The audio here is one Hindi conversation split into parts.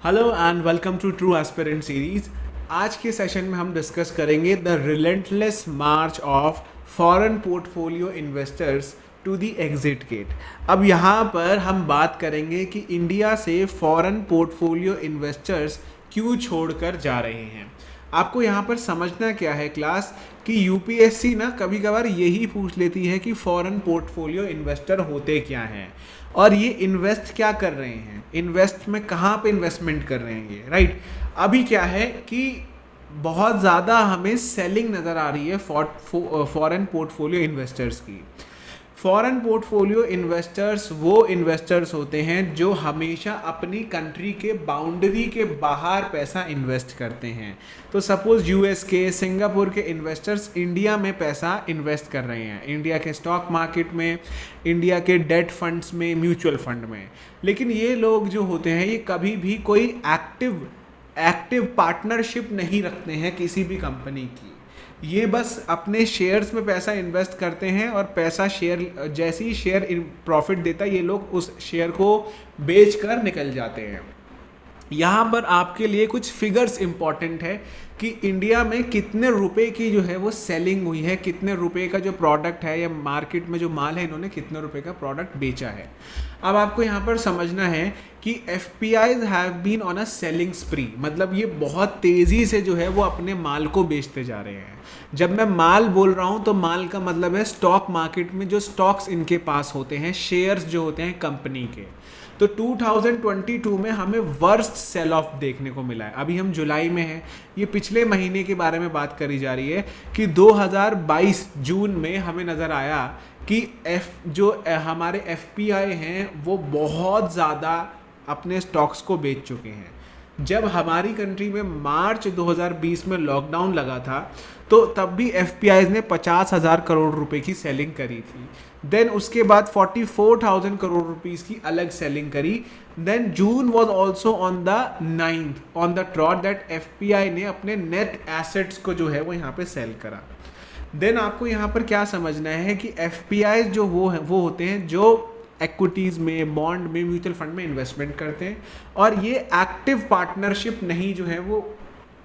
Hello and welcome to true aspirant series. आज के सेशन में हम डिस्कस करेंगे the relentless march of foreign portfolio investors to the exit gate. अब यहाँ पर हम बात करेंगे कि इंडिया से फॉरेन पोर्टफोलियो इन्वेस्टर्स क्यों छोड़कर जा रहे हैं। आपको यहाँ पर समझना क्या है क्लास कि यूपीएससी ना कभी कभार यही पूछ लेती है कि फॉरेन पोर्टफोलियो इन्वेस्टर होते क्या हैं और ये इन्वेस्ट क्या कर रहे हैं, इन्वेस्ट में कहाँ पे इन्वेस्टमेंट कर रहे हैं ये, राइट। अभी क्या है कि बहुत ज़्यादा हमें सेलिंग नज़र आ रही है फॉरेन पोर्टफोलियो इन्वेस्टर्स की। फॉरेन पोर्टफोलियो इन्वेस्टर्स वो इन्वेस्टर्स होते हैं जो हमेशा अपनी कंट्री के बाउंड्री के बाहर पैसा इन्वेस्ट करते हैं। तो सपोज यूएस के, सिंगापुर के इन्वेस्टर्स इंडिया में पैसा इन्वेस्ट कर रहे हैं, इंडिया के स्टॉक मार्केट में, इंडिया के डेट फंड्स में, म्यूचुअल फंड में। लेकिन ये लोग जो होते हैं ये कभी भी कोई एक्टिव पार्टनरशिप नहीं रखते हैं किसी भी कंपनी की। ये बस अपने शेयर्स में पैसा इन्वेस्ट करते हैं और पैसा शेयर जैसे ही शेयर प्रॉफिट देता है ये लोग उस शेयर को बेच कर निकल जाते हैं। यहाँ पर आपके लिए कुछ फिगर्स इंपॉर्टेंट है कि इंडिया में कितने रुपए की जो है वो सेलिंग हुई है, कितने रुपए का जो प्रोडक्ट है या मार्केट में जो माल है इन्होंने कितने रुपए का प्रोडक्ट बेचा है। अब आपको यहाँ पर समझना है कि FPIs have been on a selling spree, मतलब ये बहुत तेज़ी से जो है वो अपने माल को बेचते जा रहे हैं। जब मैं माल बोल रहा हूँ तो माल का मतलब है स्टॉक मार्केट में जो स्टॉक्स इनके पास होते हैं, शेयर्स जो होते हैं कंपनी के। तो 2022 में हमें वर्स्ट सेल ऑफ देखने को मिला है। अभी हम जुलाई में हैं, ये पिछले महीने के बारे में बात करी जा रही है कि 2022 जून में हमें नज़र आया कि हमारे FPI हैं वो बहुत ज़्यादा अपने स्टॉक्स को बेच चुके हैं। जब हमारी कंट्री में मार्च 2020 में लॉकडाउन लगा था तो तब भी FPIs ने 50,000 करोड़ रुपए की सेलिंग करी थी। देन उसके बाद 44,000 करोड़ रुपीस की अलग सेलिंग करी। Then June was also on the 9th on the trot that FPI ने अपने नेट एसेट्स को जो है वो यहाँ पे सेल करा। देन आपको यहाँ पर क्या समझना है कि FPIs जो वो होते हैं जो इक्विटीज़ में, बॉन्ड में, म्यूचुअल फंड में इन्वेस्टमेंट करते हैं और ये एक्टिव पार्टनरशिप नहीं जो है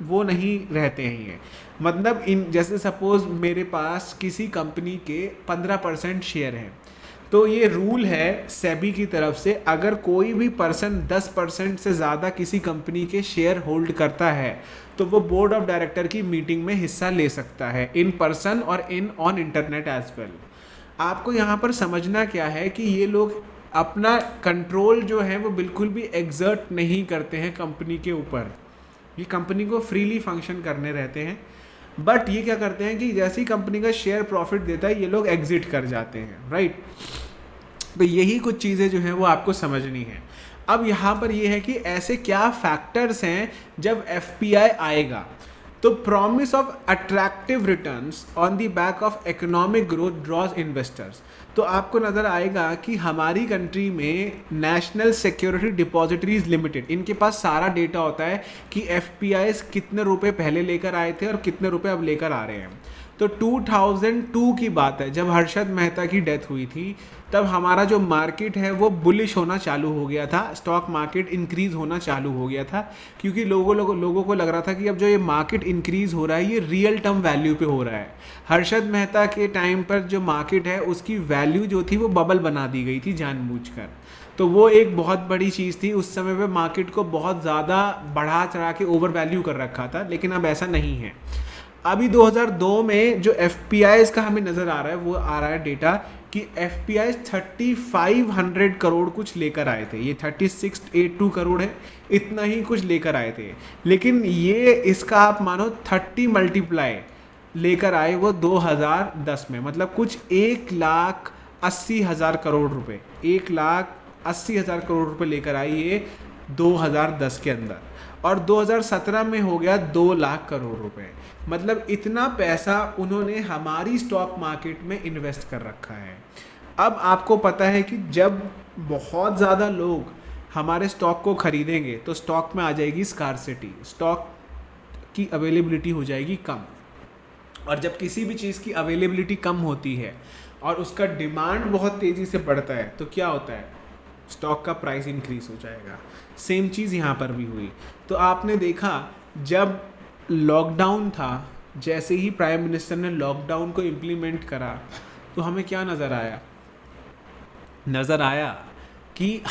वो नहीं रहते हैं ये। मतलब जैसे सपोज मेरे पास किसी कंपनी के 15% शेयर हैं तो ये रूल है सेबी की तरफ से, अगर कोई भी पर्सन 10% से ज़्यादा किसी कंपनी के शेयर होल्ड करता है तो वो बोर्ड ऑफ डायरेक्टर की मीटिंग में हिस्सा ले सकता है, इन पर्सन और ऑन इंटरनेट एज वेल। आपको यहाँ पर समझना क्या है कि ये लोग अपना कंट्रोल जो है वो बिल्कुल भी एग्जर्ट नहीं करते हैं कंपनी के ऊपर। ये कंपनी को फ्रीली फंक्शन करने रहते हैं, बट ये क्या करते हैं कि जैसी कंपनी का शेयर प्रॉफिट देता है ये लोग एग्जिट कर जाते हैं, राइट। तो यही कुछ चीज़ें जो हैं वो आपको समझनी है। अब यहाँ पर ये है कि ऐसे क्या फैक्टर्स हैं जब FPI आएगा। तो promise of attractive returns on the back of economic growth draws investors. तो आपको नज़र आएगा कि हमारी कंट्री में नेशनल सिक्योरिटी डिपॉजिटरीज लिमिटेड, इनके पास सारा डेटा होता है कि FPIs कितने रुपए पहले लेकर आए थे और कितने रुपए अब लेकर आ रहे हैं। तो 2002 की बात है जब हर्षद मेहता की डेथ हुई थी, तब हमारा जो मार्केट है वो बुलिश होना चालू हो गया था, स्टॉक मार्केट इंक्रीज़ होना चालू हो गया था क्योंकि लोगों को लग रहा था कि अब जो ये मार्केट इंक्रीज़ हो रहा है ये रियल टर्म वैल्यू पे हो रहा है। हर्षद मेहता के टाइम पर जो मार्केट है उसकी वैल्यू जो थी वो बबल बना दी गई थी जानबूझकर। तो वो एक बहुत बड़ी चीज़ थी, उस समय पे मार्केट को बहुत ज़्यादा बढ़ा चढ़ा के ओवर वैल्यू कर रखा था, लेकिन अब ऐसा नहीं है। अभी 2002 में जो FPIs का हमें नज़र आ रहा है वो आ रहा है डेटा कि FPIs 3500 करोड़ कुछ लेकर आए थे, ये 3682 करोड़ है, इतना ही कुछ लेकर आए थे। लेकिन ये इसका आप मानो 30 मल्टीप्लाई लेकर आए वो 2010 में, मतलब कुछ 1,80,000 करोड़ रुपए, 1,80,000 करोड़ रुपए लेकर आई ये 2010 के अंदर, और 2017 में हो गया 2 लाख करोड़ रुपए। मतलब इतना पैसा उन्होंने हमारी स्टॉक मार्केट में इन्वेस्ट कर रखा है। अब आपको पता है कि जब बहुत ज़्यादा लोग हमारे स्टॉक को खरीदेंगे तो स्टॉक में आ जाएगी स्कार्सिटी, स्टॉक की अवेलेबिलिटी हो जाएगी कम। और जब किसी भी चीज़ की अवेलेबिलिटी कम होती है और उसका डिमांड बहुत तेज़ी से बढ़ता है तो क्या होता है, स्टॉक का प्राइस इंक्रीज हो जाएगा। सेम चीज़ यहाँ पर भी हुई। तो आपने देखा जब लॉकडाउन था, जैसे ही प्राइम मिनिस्टर ने लॉकडाउन को इम्प्लीमेंट करा तो हमें क्या नज़र आया कि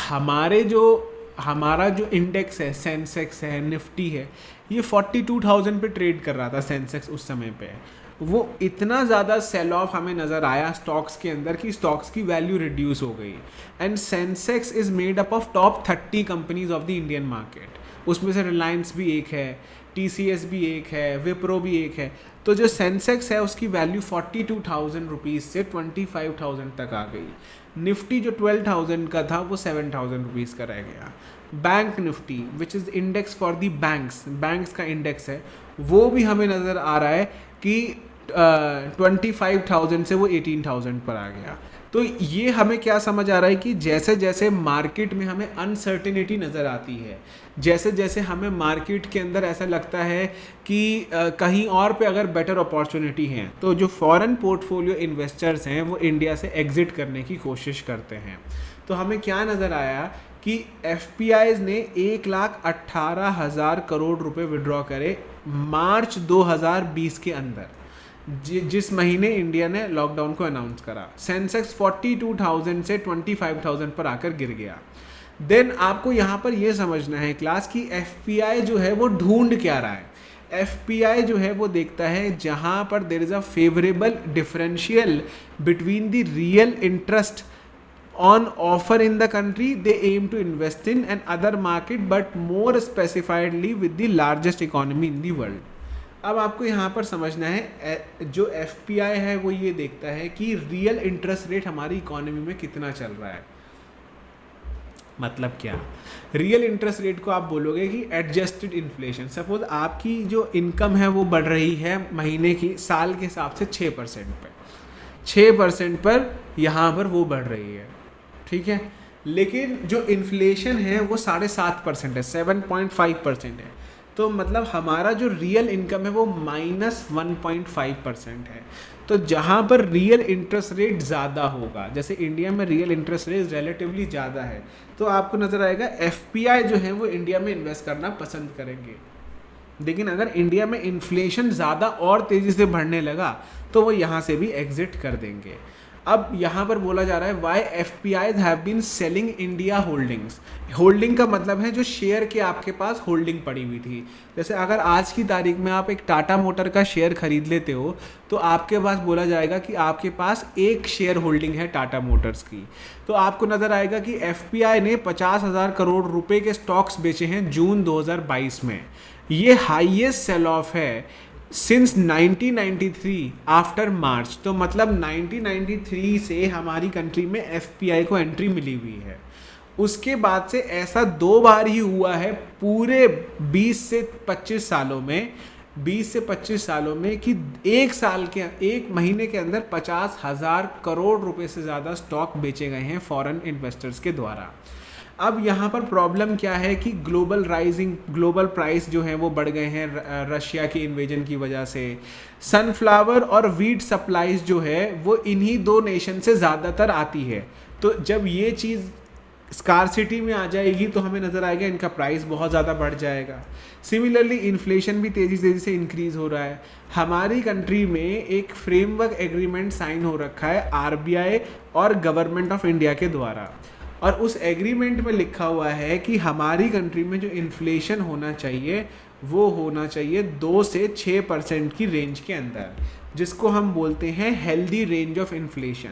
हमारा जो इंडेक्स है, सेंसेक्स है, निफ्टी है, ये 42,000 पे ट्रेड कर रहा था सेंसेक्स उस समय पे। वो इतना ज़्यादा सेल ऑफ हमें नज़र आया स्टॉक्स के अंदर कि स्टॉक्स की वैल्यू रिड्यूस हो गई। And Sensex is made up of top 30 companies of the Indian market. उसमें से रिलायंस भी एक है, TCS भी एक है, विप्रो भी एक है। तो जो सेंसेक्स है उसकी वैल्यू 42,000 रुपीज़ से 25,000 तक आ गई। निफ्टी जो 12,000 का था वो 7,000 रुपीज़ का रह गया। Bank Nifty which is index for the banks का इंडेक्स है, वो भी हमें नज़र आ रहा है कि 25,000 से वो 18,000 पर आ गया। तो ये हमें क्या समझ आ रहा है कि जैसे जैसे मार्केट में हमें अनसर्टेनिटी नज़र आती है, जैसे जैसे हमें मार्केट के अंदर ऐसा लगता है कि कहीं और पे अगर बेटर अपॉर्चुनिटी है, तो जो फॉरेन पोर्टफोलियो इन्वेस्टर्स हैं वो इंडिया से एग्ज़िट करने की कोशिश करते हैं। तो हमें क्या नज़र आया कि FPIs ने 1,18,000 करोड़ रुपए विड्रॉ करे मार्च 2020 के अंदर, जिस महीने इंडिया ने लॉकडाउन को अनाउंस करा। सेंसेक्स 42,000 से 25,000 पर आकर गिर गया। देन आपको यहाँ पर ये समझना है क्लास की FPI जो है वो ढूंढ क्या रहा है। FPI जो है वो देखता है जहाँ पर there is a favourable differential between the real interest on offer in the country they aim to invest in and other market but more specifiedly with the largest economy in the world। अब आपको यहाँ पर समझना है जो FPI है वो ये देखता है कि रियल इंटरेस्ट रेट हमारी इकोनॉमी में कितना चल रहा है। मतलब क्या, रियल इंटरेस्ट रेट को आप बोलोगे कि एडजस्टेड इन्फ्लेशन। सपोज आपकी जो इनकम है वो बढ़ रही है महीने की साल के हिसाब से 6% पर, 6% पर यहाँ पर वो बढ़ रही है, ठीक है। लेकिन जो इन्फ्लेशन है वो 7.5% है, 7.5% है। तो मतलब हमारा जो रियल इनकम है वो -1.5% है। तो जहाँ पर रियल इंटरेस्ट रेट ज़्यादा होगा, जैसे इंडिया में रियल इंटरेस्ट रेट रिलेटिवली ज़्यादा है, तो आपको नज़र आएगा FPI जो है वो इंडिया में इन्वेस्ट करना पसंद करेंगे। लेकिन अगर इंडिया में इन्फ्लेशन ज़्यादा और तेज़ी से बढ़ने लगा तो वो यहाँ से भी एग्जिट कर देंगे। अब यहाँ पर बोला जा रहा है why FPIs have been selling India holdings. Holding का मतलब है जो शेयर के आपके पास होल्डिंग पड़ी हुई थी। जैसे अगर आज की तारीख में आप एक टाटा मोटर का शेयर खरीद लेते हो तो आपके पास बोला जाएगा कि आपके पास एक शेयर होल्डिंग है टाटा मोटर्स की। तो आपको नज़र आएगा कि FPI ने 50,000 करोड़ रुपए के स्टॉक्स बेचे हैं जून 2022 में। ये हाईएस्ट सेल ऑफ है सिंस 1993 आफ्टर मार्च। तो मतलब 1993 से हमारी कंट्री में FPI को एंट्री मिली हुई है। उसके बाद से ऐसा 2 बार ही हुआ है पूरे 20 से 25 सालों में, 20 से 25 सालों में कि एक महीने के अंदर 50,000 करोड़ रुपए से ज़्यादा स्टॉक बेचे गए हैं फॉरेन इन्वेस्टर्स के द्वारा। अब यहाँ पर प्रॉब्लम क्या है कि ग्लोबल प्राइस जो है वो बढ़ गए हैं रशिया की इन्वेजन की वजह से। सनफ्लावर और वीट सप्लाईज जो है वो इन्हीं 2 नेशन से ज़्यादातर आती है। तो जब ये चीज़ स्कारसिटी में आ जाएगी तो हमें नज़र आएगा इनका प्राइस बहुत ज़्यादा बढ़ जाएगा। सिमिलरली इन्फ्लेशन भी तेज़ी से इंक्रीज़ हो रहा है। हमारी कंट्री में एक फ्रेमवर्क एग्रीमेंट साइन हो रखा है RBI और गवर्नमेंट ऑफ इंडिया के द्वारा, और उस एग्रीमेंट में लिखा हुआ है कि हमारी कंट्री में जो इन्फ्लेशन होना चाहिए वो होना चाहिए 2 से 6% की रेंज के अंदर, जिसको हम बोलते हैं हेल्दी रेंज ऑफ इन्फ्लेशन।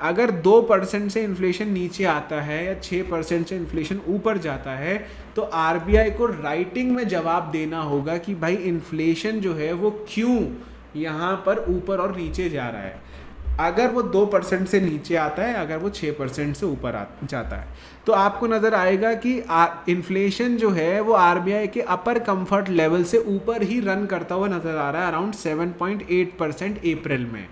अगर 2% से इन्फ्लेशन नीचे आता है या 6% से इन्फ्लेशन ऊपर जाता है तो RBI को राइटिंग में जवाब देना होगा कि भाई इन्फ्लेशन जो है वो क्यों यहाँ पर ऊपर और नीचे जा रहा है। अगर वो 2% से नीचे आता है, अगर वो 6% से ऊपर जाता है, तो आपको नज़र आएगा कि इन्फ्लेशन जो है वो RBI के अपर कंफर्ट लेवल से ऊपर ही रन करता हुआ नज़र आ रहा है, अराउंड 7.8% अप्रैल में।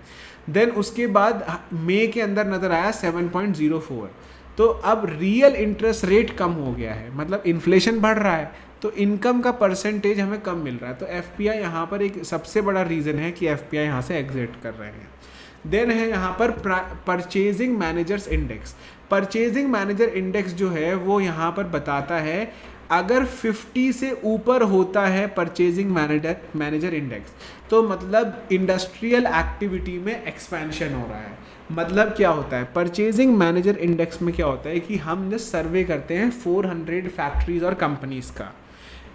देन उसके बाद मई के अंदर नज़र आया 7.04। तो अब रियल इंटरेस्ट रेट कम हो गया है, मतलब इन्फ्लेशन बढ़ रहा है तो इनकम का परसेंटेज हमें कम मिल रहा है। तो FPI यहाँ पर एक सबसे बड़ा रीज़न है कि FPI यहाँ से एग्जिट कर रहे हैं। देन है यहाँ पर purchasing managers index. Purchasing manager index जो है वो यहाँ पर बताता है अगर 50 से ऊपर होता है परचेजिंग मैनेजर इंडेक्स, तो मतलब इंडस्ट्रियल एक्टिविटी में एक्सपेंशन हो रहा है। मतलब क्या होता है, परचेजिंग मैनेजर इंडेक्स में क्या होता है कि हम जब सर्वे करते हैं 400 फैक्ट्रीज और कंपनीज का,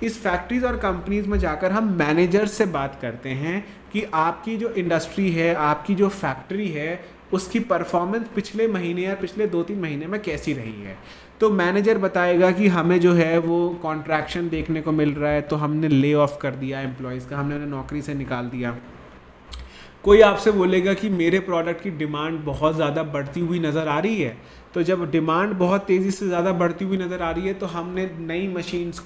इस फैक्ट्रीज और कंपनीज में जाकर हम मैनेजर्स से बात करते हैं कि आपकी जो इंडस्ट्री है, आपकी जो फैक्ट्री है, उसकी परफॉर्मेंस पिछले महीने या पिछले 2-3 महीने में कैसी रही है। तो मैनेजर बताएगा कि हमें जो है वो कॉन्ट्रैक्शन देखने को मिल रहा है, तो हमने ले ऑफ कर दिया एम्प्लॉयज़ का, हमने उन्हें नौकरी से निकाल दिया। कोई आपसे बोलेगा कि मेरे प्रोडक्ट की डिमांड बहुत ज़्यादा बढ़ती हुई नज़र आ रही है, तो जब डिमांड बहुत तेज़ी से ज़्यादा बढ़ती हुई नज़र आ रही है तो हमने नई मशीन्स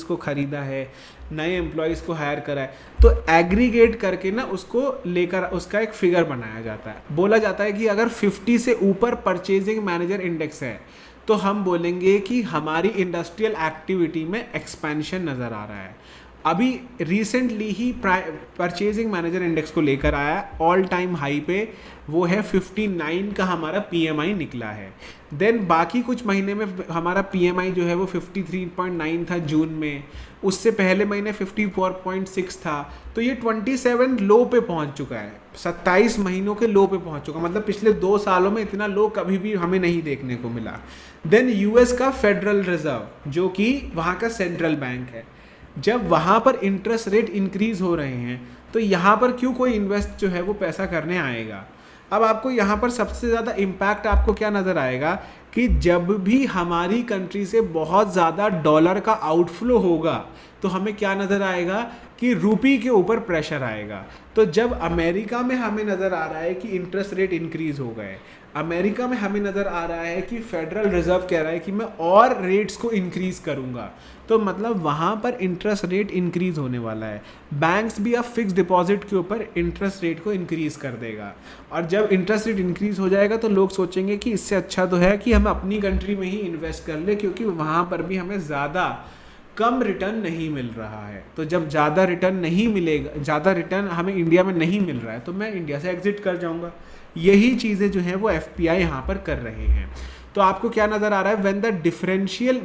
को ख़रीदा है, नए एम्प्लॉयज़ को हायर करा है, तो एग्रीगेट करके ना उसको लेकर उसका एक फिगर बनाया जाता है। बोला जाता है कि अगर 50 से ऊपर परचेजिंग मैनेजर इंडेक्स है तो हम बोलेंगे कि हमारी इंडस्ट्रियल एक्टिविटी में एक्सपेंशन नज़र आ रहा है। अभी रिसेंटली ही परचेजिंग मैनेजर इंडेक्स को लेकर आया ऑल टाइम हाई पे, वो है 59 का हमारा पीएमआई निकला है। देन बाकी कुछ महीने में हमारा पीएमआई जो है वो 53.9 था जून में, उससे पहले महीने 54.6 था, तो ये 27 लो पे पहुंच चुका है, 27 महीनों के लो पे पहुंच चुका, मतलब पिछले 2 सालों में इतना लो कभी भी हमें नहीं देखने को मिला। देन यूएस का फेडरल रिजर्व जो कि वहाँ का सेंट्रल बैंक है, जब वहाँ पर इंटरेस्ट रेट इंक्रीज़ हो रहे हैं तो यहाँ पर क्यों कोई इन्वेस्ट जो है वो पैसा करने आएगा। अब आपको यहाँ पर सबसे ज़्यादा इम्पैक्ट आपको क्या नज़र आएगा कि जब भी हमारी कंट्री से बहुत ज़्यादा डॉलर का आउटफ्लो होगा तो हमें क्या नज़र आएगा कि रूपी के ऊपर प्रेशर आएगा। तो जब अमेरिका में हमें नज़र आ रहा है कि इंटरेस्ट रेट इंक्रीज़ हो गए, अमेरिका में हमें नज़र आ रहा है कि फेडरल रिजर्व कह रहा है कि मैं और रेट्स को इंक्रीज़ करूँगा, तो मतलब वहाँ पर इंटरेस्ट रेट इंक्रीज़ होने वाला है। बैंक्स भी अब फिक्स डिपॉजिट के ऊपर इंटरेस्ट रेट को इंक्रीज़ कर देगा, और जब इंटरेस्ट रेट इंक्रीज़ हो जाएगा तो लोग सोचेंगे कि इससे अच्छा तो है कि हम अपनी कंट्री में ही इन्वेस्ट कर ले, क्योंकि वहाँ पर भी हमें ज़्यादा कम रिटर्न नहीं मिल रहा है। तो जब ज़्यादा रिटर्न नहीं मिलेगा, ज़्यादा रिटर्न हमें इंडिया में नहीं मिल रहा है, तो मैं इंडिया से एग्जिट कर जाऊँगा। यही चीज़ें जो हैं वो एफपीआई यहाँ पर कर रहे हैं। तो आपको क्या नज़र आ रहा है, when the differential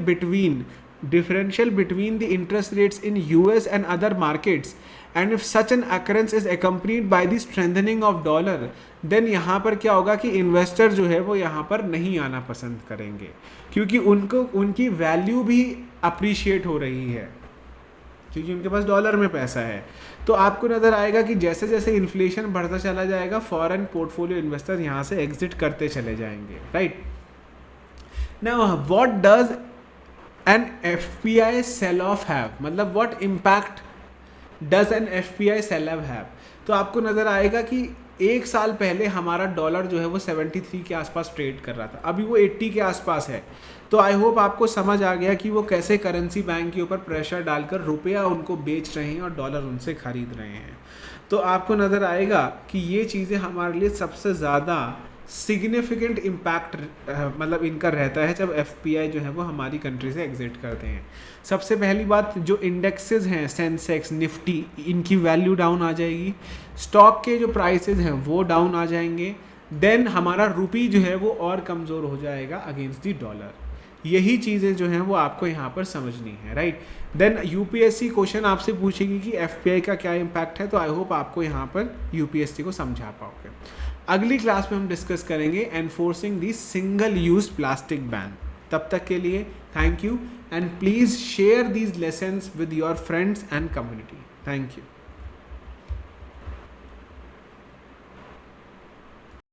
between the interest rates in US and other markets and if such an occurrence is accompanied by the strengthening of dollar, then यहाँ पर क्या होगा कि इन्वेस्टर जो है वो यहाँ पर नहीं आना पसंद करेंगे, क्योंकि उनकी वैल्यू भी अप्रिशिएट हो रही है, क्योंकि उनके पास डॉलर में पैसा है। तो आपको नज़र आएगा कि जैसे जैसे इन्फ्लेशन बढ़ता चला जाएगा, फॉरेन पोर्टफोलियो इन्वेस्टर यहाँ से एग्जिट करते चले जाएंगे, right. Now what does an FPI sell off have, मतलब what impact does an FPI sell off have. तो आपको नज़र आएगा कि 1 साल पहले हमारा डॉलर जो है वो 73 के आसपास ट्रेड कर रहा था, अभी वो 80 के आसपास है। तो आई होप आपको समझ आ गया कि वो कैसे करेंसी बैंक के ऊपर प्रेशर डालकर रुपया उनको बेच रहे हैं और डॉलर उनसे ख़रीद रहे हैं। तो आपको नज़र आएगा कि ये चीज़ें हमारे लिए सबसे ज़्यादा सिग्निफिकेंट इम्पैक्ट मतलब इनका रहता है जब एफपीआई जो है वो हमारी कंट्री से एग्जिट करते हैं। सबसे पहली बात, जो इंडेक्सेस हैं सेंसेक्स, निफ्टी, इनकी वैल्यू डाउन आ जाएगी, स्टॉक के जो प्राइसेस हैं वो डाउन आ जाएंगे, देन हमारा रुपी जो है वो और कमज़ोर हो जाएगा अगेंस्ट दी डॉलर। यही चीज़ें जो हैं वो आपको यहाँ पर समझनी है, राइट। देन यूपीएससी क्वेश्चन आपसे पूछेगी कि एफपीआई का क्या इम्पैक्ट है, तो आई होप आपको यहाँ पर यूपीएससी को समझा पाओगे। अगली क्लास में हम डिस्कस करेंगे एनफोर्सिंग दी सिंगल यूज प्लास्टिक बैन। तब तक के लिए thank you, and please share these lessons with your friends and community. Thank you.